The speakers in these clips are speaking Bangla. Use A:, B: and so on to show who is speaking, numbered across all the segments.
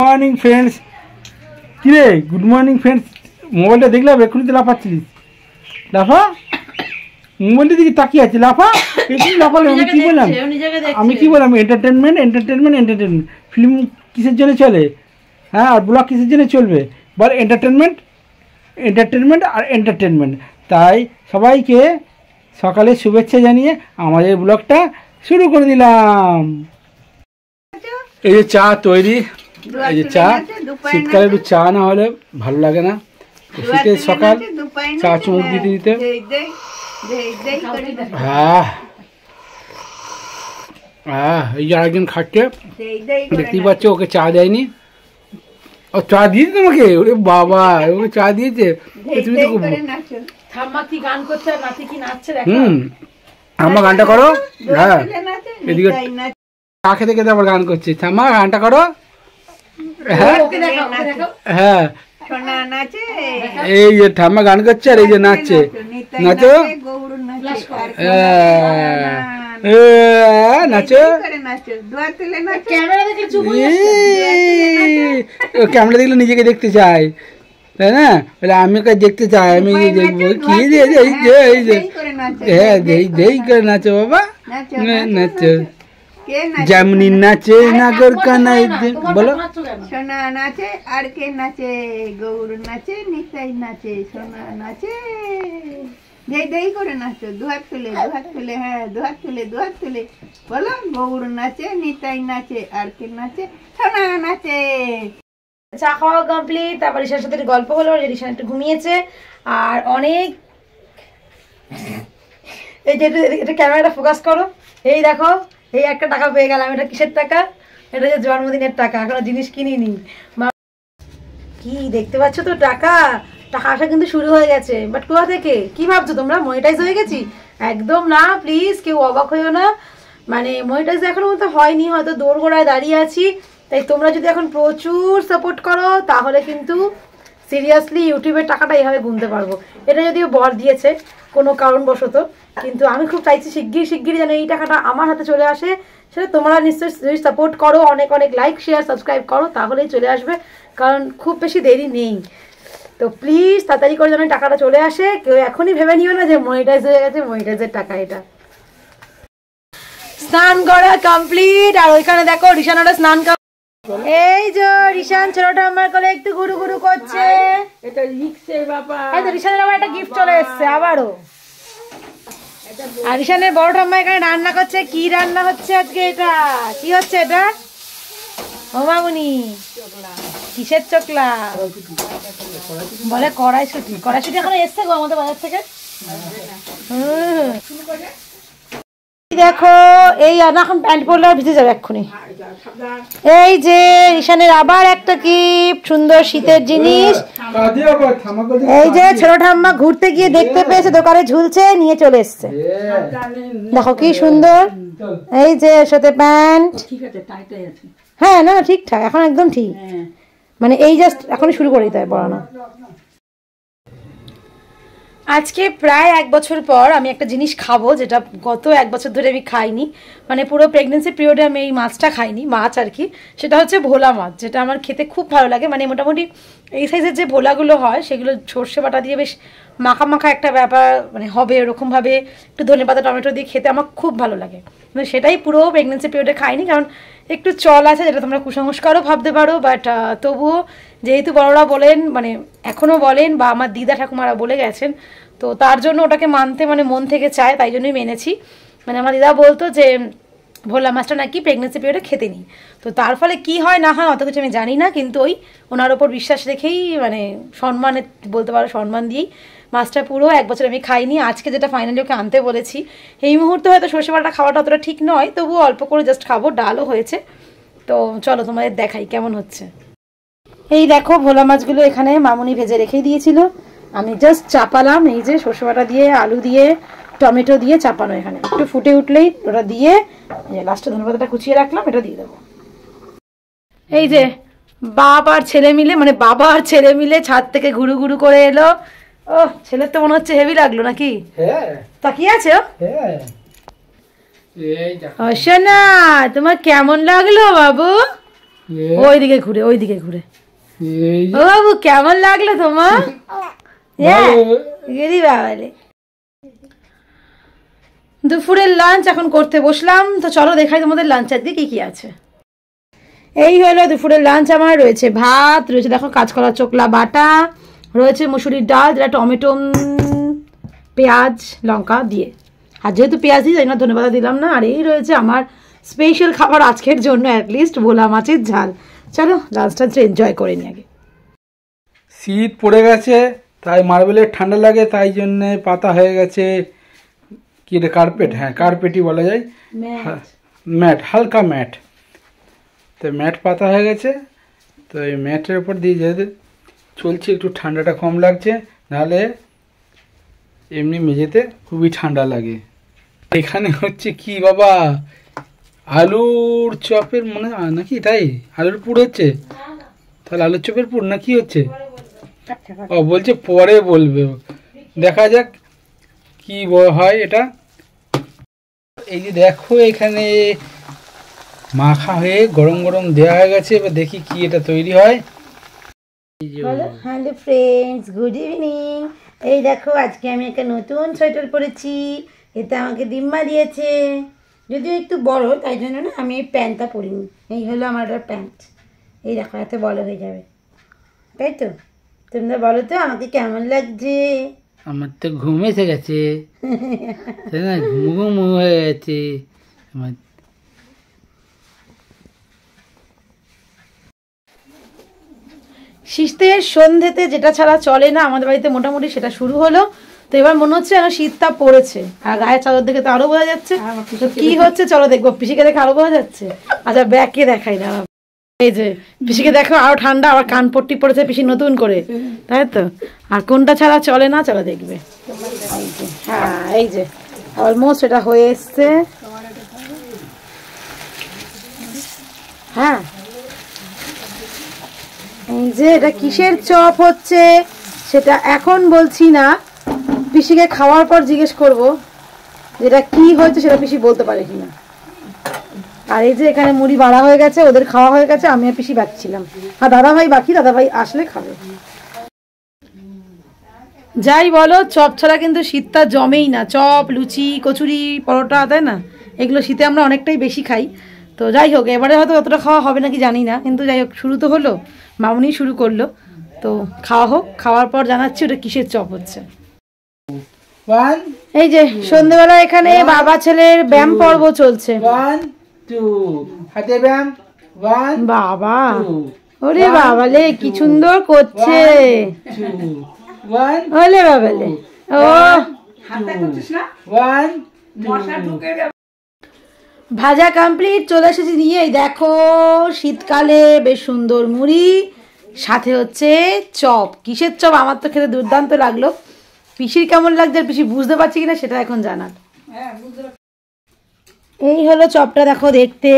A: মর্নিং ফ্রেন্ডস, কি রে গুড মর্নিং ফ্রেন্ডস। মোবাইলটা দেখলাম এক্ষুনি তো লাফাচ্ছিলিস। লাফা, মোবাইলটা দিকে তাকিয়ে আছে, লাফা এক্ষুনি লাফালে। আমি কি বললাম? Entertainment entertainment entertainment. ফিল্ম কিসের জন্য চলে? হ্যাঁ, আর ব্লগ কিসের জন্য চলবে বল? এন্টারটেনমেন্ট এন্টারটেনমেন্ট আর এন্টারটেনমেন্ট। তাই সবাইকে সকালে শুভেচ্ছা জানিয়ে আমাদের ব্লগটা শুরু করে দিলাম। এই যে চা তৈরি, এই যে চা। শীতকালে একটু চা না হলে ভালো লাগে না। শীতের সকাল চা চুমুক দিতে দিতে হ্যাঁ হ্যাঁ। এই যে আরেকজন খাচ্ছে, দেখতেই পাচ্ছ, ওকে চা দেয়নি। ও চা দিয়েছে তোমাকে? ওরে বাবা, ওকে চা দিয়েছে। তুমি তো ঠাম্মা গানটা করো। হ্যাঁ, এদিকে চা খেতে খেতে আবার গান করছে। ঠাম্মা গানটা করো। হ্যাঁ হ্যাঁ, এই যে ঠাম্মা গান করছে আর এই যে নাচছে। নাচো নাচো। ক্যামেরা দেখলে নিজেকে দেখতে চাই, তাই না? বলে আমি ওকে দেখতে চাই, আমি দেখবো কি। এই যে হ্যাঁ, দেই করে নাচো বাবা, নাচো। যেমনি নাচে নাগর কানাই। বলো।
B: সোনা নাচে আর কে নাচে? গৌর নাচে, নিতাই নাচে, সোনা নাচে। দেই দেই করে নাচো, দুহাত তুলে, দুহাত তুলে। হ্যাঁ, দুহাত তুলে, দুহাত তুলে। বলো, গৌর নাচে, নিতাই নাচে, আর কে নাচে? সোনা নাচে।
C: চা খাওয়া কমপ্লিট। তারপর রিশার সাথে গল্প হলো, রিশান একটু ঘুমিয়েছে। আর অনেক, এই যে এটা ক্যামেরাটা ফোকাস করো। এই দেখো, এই একটা টাকা পেয়ে গেলাম। এটা কিসের টাকা? এটা যে জন্মদিনের টাকা, এখনো জিনিস কিনিনি। কি দেখতে পাচ্ছ তো, টাকা আসা কিন্তু শুরু হয়ে গেছে। বাট কোথা থেকে? কি ভাবছো তোমরা মনিটাইজ হয়ে গেছি? একদম না, প্লিজ কেউ অবাক হইও না। মানে মনিটাইজ এখনো মতো হয়নি, হয়তো দোরগোড়ায় দাঁড়িয়ে আছি। তাই তোমরা যদি এখন প্রচুর সাপোর্ট করো তাহলে কিন্তু সিরিয়াসলি ইউটিউবের টাকাটা এইভাবে গুনতে পারবো। এটা যদিও বর দিয়েছে কোনো কারণবশত, কিন্তু আমি খুব চাইছি শিগগিরই যেন এই টাকাটা আমার হাতে চলে আসে। সেটা তোমরা নিশ্চয়ই সাপোর্ট করো, অনেক অনেক লাইক শেয়ার সাবস্ক্রাইব করো, তাহলেই চলে আসবে। কারণ খুব বেশি দেরি নেই। তো প্লিজ তাড়াতাড়ি করে যেন টাকাটা চলে আসে। কেউ এখনই ভেবে নিও না যে মনিটাইজ হয়ে গেছে, মনিটাইজের টাকা এটা। স্নান করা কমপ্লিট। আর ওইখানে দেখো রিশান স্নান। এই যে রিশান ছোটটা আমার কোলে একটু গুরু গুরু করছে।
B: এটা লিখছে বাবা।
C: এই তো রিশানের আমার একটা গিফট চলে এসেছে আবারও। আর রিশানের বড় ঠাম্মা এখানে রান্না করছে। কি রান্না হচ্ছে আজকে? এটা কি হচ্ছে? এটা ও মামুনি, কিসের চোকলা? বলে কড়াইশুটি। কড়াইশুটি এখন এসছে গো আমাদের বাজার থেকে। দেখো এই এখন প্যান্ট পরলে ভিজে যাবে এক্ষুনি। এই যে রিশানের আবার একটা গিফট, সুন্দর শীতের জিনিস। এই যে ছোট ঠাম্মা ঘুরতে গিয়ে দেখতে পেয়েছে দোকানে ঝুলছে, নিয়ে চলে এসছে। দেখো কি সুন্দর। এই যে সাথে প্যান্ট। হ্যাঁ না, ঠিকঠাক এখন একদম ঠিক। মানে এই জাস্ট এখনই শুরু করে দিতে হয় পড়ানো। আজকে প্রায় 1 বছর পর আমি একটা জিনিস খাবো, যেটা গত 1 বছর ধরে আমি খাইনি। মানে পুরো প্রেগনেন্সি পিরিয়ডে আমি এই মাছটা খাইনি, মাছ আর কি। সেটা হচ্ছে ভোলা মাছ, যেটা আমার খেতে খুব ভালো লাগে। মানে মোটামুটি এই সাইজের যে ভোলাগুলো হয় সেগুলো সর্ষে বাটা দিয়ে বেশ মাখা মাখা একটা ব্যাপার মানে হবে, এরকমভাবে একটু ধনেপাতা টমেটো দিয়ে খেতে আমার খুব ভালো লাগে। কিন্তু সেটাই পুরো প্রেগনেন্সি পিরিয়ডে খাইনি, কারণ একটু চল আছে, যেটা তোমরা কুসংস্কারও ভাবতে পারো। বাট তবুও যেহেতু বড়রা বলেন, মানে এখনও বলেন, বা আমার দিদা ঠাকুমারা বলে গেছেন, তো তার জন্য ওটাকে মানতে মানে মন থেকে চায়, তাই জন্যই মেনেছি। মানে আমার দিদা বলতো যে ভোলা মাছটা নাকি প্রেগনেন্সি পিরিয়ডে খেতে নিই। তো তার ফলে কি হয় না হয় অত কিছু আমি জানি না, কিন্তু ওই ওনার ওপর বিশ্বাস রেখেই, মানে সম্মানে বলতে পারো, সম্মান দিয়েই মাছটা পুরো 1 বছর আমি খাইনি। আজকে যেটা ফাইনালি ওকে আনতে বলেছি, এই মুহূর্তে হয়তো সর্ষে বাটা খাওয়াটা অতটা ঠিক নয়, তবুও অল্প করে জাস্ট খাবো। ডালও হয়েছে, তো চলো তোমাদের দেখাই কেমন হচ্ছে। এই দেখো ভোলা মাছগুলো এখানে মামুনি ভেজে রেখে দিয়েছিল, আমি জাস্ট চাপালাম। এই যে সর্ষে বাটা দিয়ে, আলু দিয়ে, টমেটো দিয়ে চাপানো। এখানে একটু ফুটে উঠলেই ওটা দিয়ে লাস্টে ধনেপাতাটা কুচিয়ে রাখলাম, এটা দিয়ে দেবো। এই যে বাবা আর ছেলে মিলে ছাদ থেকে ঘুরু ঘুরু করে এলো। ও ছেলের তো মনে হচ্ছে হেভি লাগলো নাকি? হ্যাঁ, তাকিয়ে আছে। সোনা তোমার কেমন লাগলো বাবু? ওইদিকে ঘুরে ওইদিকে ঘুরে। ও বাবু কেমন লাগলো তোমার? বাবালে দুপুরের লাঞ্চ এখন করতে বসলাম, তো চলো দেখাই তোমাদের লাঞ্চ আজকে কি কি আছে। এই হলো দুপুরের লাঞ্চ আমার। রয়েছে ভাত, রয়েছে দেখো কাঁচকলা চোকলা বাটা, রয়েছে মসুরির ডাল যেটা টমেটো পেঁয়াজ লঙ্কা দিয়ে, আর যেহেতু পেঁয়াজ দিয়ে তাই না ধনেপাতা দিলাম না। আর এই রয়েছে আমার স্পেশাল খাবার আজকের জন্য, অ্যাটলিস্ট ভোলা মাছের ঝাল। চলো লাঞ্চটা এনজয় করে নি আগে।
A: শীত পড়ে গেছে তাই মার্বেলের ঠান্ডা লাগে, তাই জন্যে পাতা হয়ে গেছে কি এটা কার্পেট, হ্যাঁ কার্পেটই বলা যায়, ম্যাট, হালকা ম্যাট। তো ম্যাট পাতা হয়ে গেছে, তো এই ম্যাটের উপর দিয়ে যেহেতু চলছে একটু ঠান্ডাটা কম লাগছে, নাহলে এমনি মেঝেতে খুবই ঠান্ডা লাগে। এখানে হচ্ছে কি বাবা আলুর চপের মনে হয় নাকি, তাই আলুর পুর হচ্ছে, তাহলে আলুর চপের পুর না কি হচ্ছে? ও বলছে পরে বলবে, দেখা যাক কি হয় এটা। এই যে দেখো এখানে মাখা হয়ে গরম গরম দেওয়া হয়ে গেছে, এবার দেখি কি এটা তৈরি হয়।
C: Hello friends, good evening. এই দেখো আজকে আমি একটা নতুন সোয়েটার পরেছি, এটা আমাকে দিম্মা দিয়েছে, যদিও একটু বড় তাই জন্য না আমি এই প্যান্টটা পরিনি। এই হলো আমার প্যান্ট, এই দেখো এত বড় হয়ে যাবে, তাই তো? তোমরা বলো তো আমাকে কেমন লাগছে?
A: আমার তো ঘুম এসে গেছে, তাই না, ঘুম হয়ে গেছে আমার।
C: শীতের সন্ধ্যেতে যেটা ছাড়া চলে না আমাদের বাড়িতে মোটামুটি সেটা শুরু হলো। তো এবার মনে হচ্ছে যেন শীতটা পড়েছে, আর গায়ের চাদর দেখে তো আরো বোঝা যাচ্ছে কি হচ্ছে। চলো দেখবো, পিসিকে দেখে আরো বোঝা যাচ্ছে। আচ্ছা ব্যাগকে দেখাই না, এই যে পিসিকে দেখো আরো ঠান্ডা, আবার কান পট্টি পড়েছে পিসি নতুন করে, তাই তো? আর কোনটা ছাড়া চলে না চলো দেখবে। হ্যাঁ এই যে অলমোস্ট এটা হয়ে এসছে। হ্যাঁ এই যে এটা কিসের চপ হচ্ছে সেটা এখন বলছি না, পিসিকে খাওয়ার পর জিজ্ঞেস করব যেটা কি হয়েছে সেটা পিসি বলতে পারে কিনা। আর এই যে এখানে মুড়ি বাড়া হয়ে গেছে, ওদের খাওয়া হয়ে গেছে, আমি আর পিসি বাঁচছিলাম। আর দাদা ভাই বাকি, দাদা ভাই আসলে খাবে। যাই বলো চপ ছাড়া কিন্তু শীতটা জমেই না। চপ, লুচি, কচুরি, পরোটা, তাই না, এগুলো শীতে আমরা অনেকটাই বেশি খাই। তো যাই হোক এবারে হয়তো অতটা খাওয়া হবে নাকি জানি না, কিন্তু যাই হোক শুরু তো হলো, মামুনি শুরু করলো, তো খাওয়া হোক। খাওয়ার পর জানাচ্ছি ওটা কিসের চপ হচ্ছে। এই যে সন্ধ্যেবেলা এখানে বাবা ছেলের ব্যায়াম পর্ব চলছে। বাবা ওরে বাবালে কি সুন্দর করছে, ওলে বাবালে। ও ভাজা কমপ্লিট, চলে এসেছি নিয়ে। দেখো শীতকালে বেশ সুন্দর মুড়ি, সাথে হচ্ছে চপ। কিসের চপ আমার তো খেতে দুর্দান্ত লাগলো, পিসির কেমন লাগছে আর পিসি বুঝতে পারছি কিনা সেটা এখন জানার। এই হলো চপটা, দেখো দেখতে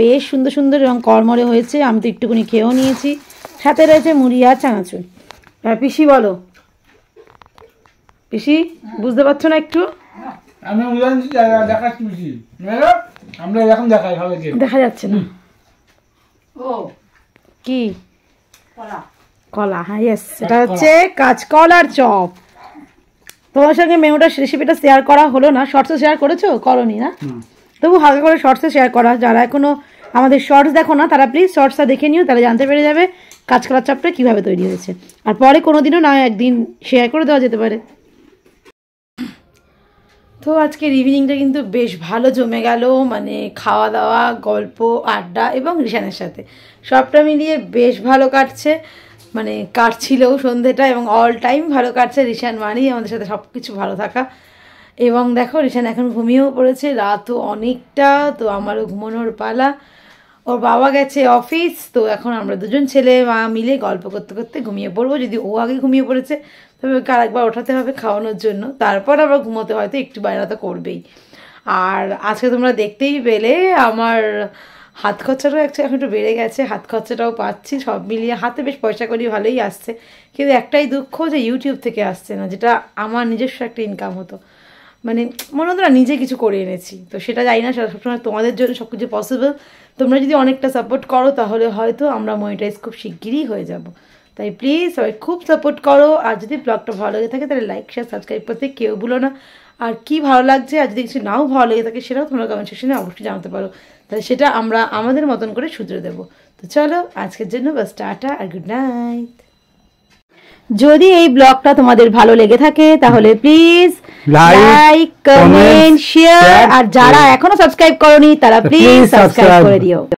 C: বেশ সুন্দর সুন্দর এবং কড়মড়ে হয়েছে। আমি তো একটুখানি খেয়েও নিয়েছি, সাথে রয়েছে মুড়ি আর চানাচুর। আর পিসি বলো, পিসি বুঝতে পারছো না একটু? দেখা যাচ্ছে না কি কলা? হ্যাঁ ইয়েস, এটা হচ্ছে কাঁচকলার চপ। তোমার সঙ্গে মেনুটা রেসিপিটা শেয়ার করা হলো না, শর্টসে শেয়ার করেছো? করনি না, তবু হালকা করে শর্টসে শেয়ার করা। যারা এখনো আমাদের শর্টস দেখো না তারা প্লিজ শর্টসটা দেখে নিও, তাহলে জানতে পেরে যাবে কাঁচকলার চপটা কীভাবে তৈরি হয়েছে। আর পরে কোনোদিনও না একদিন শেয়ার করে দেওয়া যেতে পারে। তো আজকের ইভিনিংটা কিন্তু বেশ ভালো জমে গেল, মানে খাওয়া দাওয়া, গল্প, আড্ডা এবং রিশানের সাথে সবটা মিলিয়ে বেশ ভালো কাটছে। মানে কাটছিলেও সন্ধ্যেটা, এবং অল টাইম ভালো কাটছে। রিশান মানেই আমাদের সাথে সব কিছু ভালো থাকা। এবং দেখো রিশান এখন ঘুমিয়েও পড়েছে, রাতও অনেকটা, তো আমারও ঘুমানোর পালা। ওর বাবা গেছে অফিস, তো এখন আমরা দুজন ছেলে মা মিলে গল্প করতে করতে ঘুমিয়ে পড়বো। যদি ও আগে ঘুমিয়ে পড়েছে তবে ওকে আরেকবার ওঠাতে হবে খাওয়ানোর জন্য, তারপর আবার ঘুমোতে হয়তো একটু বাইরে তো করবেই। আর আজকে তোমরা দেখতেই পেলে আমার হাত খরচাটাও এখন একটু বেড়ে গেছে, হাত খরচাটাও পাচ্ছি। সব মিলিয়ে হাতে বেশ পয়সা করি ভালোই আসছে, কিন্তু একটাই দুঃখ যে ইউটিউব থেকে আসছে না, যেটা আমার নিজস্ব একটা ইনকাম হতো। মানে মনে হতো না নিজে কিছু করে এনেছি। তো সেটা জানি না, সেটা সবসময় তোমাদের জন্য সব কিছু পসিবল। তোমরা যদি অনেকটা সাপোর্ট করো তাহলে হয়তো আমরা মনিটাইজ খুব শিগগিরই হয়ে যাব। তাই প্লিজ সবাই খুব সাপোর্ট করো। আর যদি ব্লগটা ভালো লেগে থাকে তাহলে লাইক শেয়ার সাবস্ক্রাইব করতে কেউ ভুলো না। আর কি ভালো লাগছে আর যদি কিছু নাও ভালো লেগে থাকে সেটাও তোমরা কমেন্ট সেকশনে অবশ্যই জানাতে পারো, তাহলে সেটা আমরা আমাদের মতন করে শুধরে দেবো। তো চলো আজকের জন্য বাস টাটা আর গুড নাইট। যদি এই ব্লগটা তোমাদের ভালো লেগে থাকে তাহলে প্লিজ লাইক কমেন্ট শেয়ার, আর যারা এখনো সাবস্ক্রাইব করোনি তারা প্লিজ সাবস্ক্রাইব করে দিও।